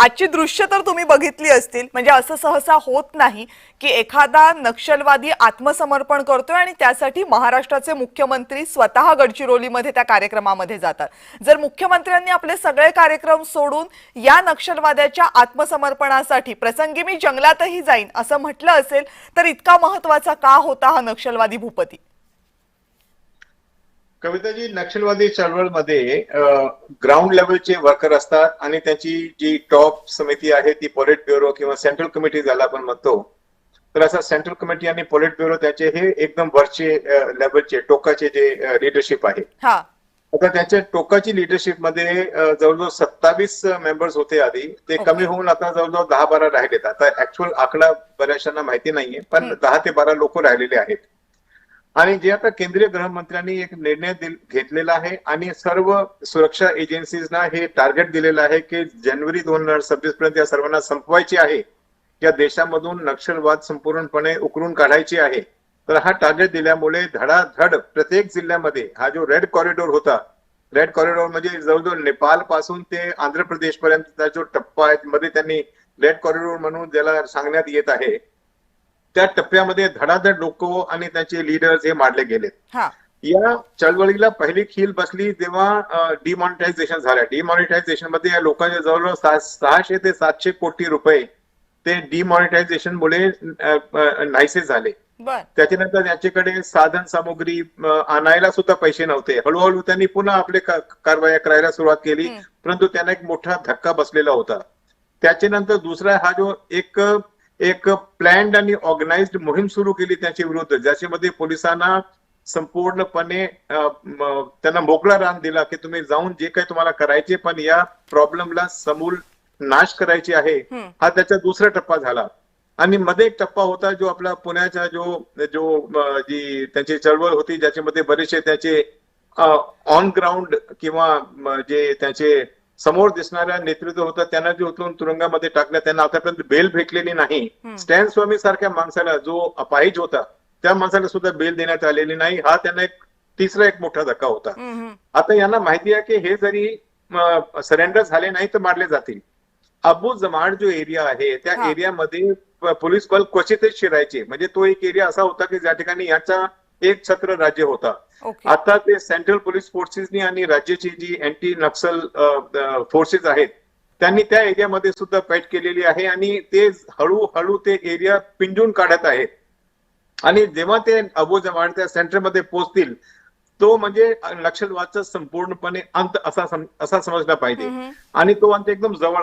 आजची दृश्य तर तुम्ही बघितली असतील, म्हणजे असं सहसा होत नाही की एखादा नक्षलवादी आत्मसमर्पण करतोय आणि त्यासाठी महाराष्ट्राचे मुख्यमंत्री स्वतः गडचिरोलीमध्ये त्या कार्यक्रमामध्ये जातात. जर मुख्यमंत्र्यांनी आपले सगळे कार्यक्रम सोडून या नक्षलवाद्याच्या आत्मसमर्पणासाठी प्रसंगी मी जंगलातही जाईन असं म्हटलं असेल तर इतका महत्त्वाचा का होता हा नक्षलवादी भूपती? कविताजी, नक्षलवादी चळवळमध्ये ग्राउंड लेवलचे वर्कर असतात आणि त्याची जी टॉप समिती आहे ती पोलिट ब्युरो किंवा सेंट्रल कमिटी ज्याला आपण म्हणतो. तर असं सेंट्रल कमिटी आणि पोलिट ब्युरो त्याचे हे एकदम वरचे लेवलचे टोकाचे जे लिडरशिप आहे. आता त्याच्या टोकाची लिडरशिप मध्ये जवळजवळ 27 मेंबर्स होते आधी. ते कमी होऊन आता जवळजवळ 10-12 राहिलेत. आता ऍक्च्युअल आकडा बऱ्याचशांना माहिती नाहीये, पण 10 ते 12 लोक राहिलेले आहेत. आणि जे आता केंद्रीय गृहमंत्र्यांनी एक निर्णय घेतलेला आहे आणि सर्व सुरक्षा एजन्सीजना हे टार्गेट दिलेलं आहे की जानेवारी 2026 पर्यंत या सर्वांना संपवायचे आहे. या देशामधून नक्षलवाद संपूर्णपणे उकरून काढायचे आहे. तर हा टार्गेट दिल्यामुळे धडाधड प्रत्येक जिल्ह्यामध्ये हा जो रेड कॉरिडॉर होता, रेड कॉरिडॉर म्हणजे जवळजवळ नेपाळ पासून ते आंध्र प्रदेश पर्यंतचा जो टप्पा आहे मध्ये त्यांनी रेड कॉरिडॉर म्हणून ज्याला सांगण्यात येत आहे, त्या टप्प्यामध्ये धडाधड लोक आणि त्याचे लीडर्स हे मारले गेलेत. या चळवळीला पहिली खील बसली जेव्हा डिमॉनिटायझेशन झालं. डिमॉनिटायझेशन मध्ये या लोकांचे जवळजवळ 600 ते 700 कोटी रुपये ते डिमॉनिटायझेशन मुळे नाहीसे झाले. त्याच्यानंतर त्याच्याकडे साधन सामुग्री आणायला सुद्धा पैसे नव्हते. हळूहळू त्यांनी पुन्हा आपले कारवाया करायला सुरुवात केली, परंतु त्यांना एक मोठा धक्का बसलेला होता. त्याच्यानंतर दुसरा हा जो एक प्लॅन्ड आणि ऑर्गनाइज्ड मोहीम सुरू केली त्याच्या विरुद्ध, ज्याच्यामध्ये पोलिसांना संपूर्णपणे त्यांना मोकळा रान दिला की तुम्ही जाऊन जे काही तुम्हाला करायचे, पण या प्रॉब्लेमला समूल नाश करायची आहे. हा त्याचा दुसरा टप्पा झाला. आणि मध्ये एक टप्पा होता जो आपला पुण्याच्या जी त्यांची चळवळ होती, ज्याच्यामध्ये बरेचसे त्याचे ऑन ग्राउंड किंवा जे त्याचे समोर दिसणाऱ्या नेतृत्व होतं त्यांना जे उचलून तुरुंगामध्ये टाकलं. त्यांना आतापर्यंत बेल भेटलेली नाही. स्टॅन स्वामी सारख्या माणसाला जो अपाहिज होता त्या माणसाला सुद्धा बेल देण्यात आलेली नाही. हा त्यांना तिसरा एक मोठा धक्का होता. आता यांना माहिती आहे की हे जरी सरेंडर झाले नाही तर मारले जातील. अबू जमाड जो एरिया आहे त्या एरियामध्ये पोलीस बल क्वचितच शिरायचे. म्हणजे तो एक एरिया असा होता की ज्या ठिकाणी याचा एक छत्र राज्य होता. आता ते सेंट्रल पोलीस फोर्सेसनी आणि राज्याची जी अँटी नक्सल फोर्सेस आहेत त्यांनी त्या एरियामध्ये सुद्धा फाईट केलेली आहे आणि ते हळूहळू ते एरिया पिंजून काढत आहेत. आणि जेव्हा ते अबू जमाड त्या सेंटरमध्ये पोहोचतील तो म्हणजे नक्षलवादचा संपूर्णपणे अंत असा समजला पाहिजे आणि तो अंत एकदम जवळ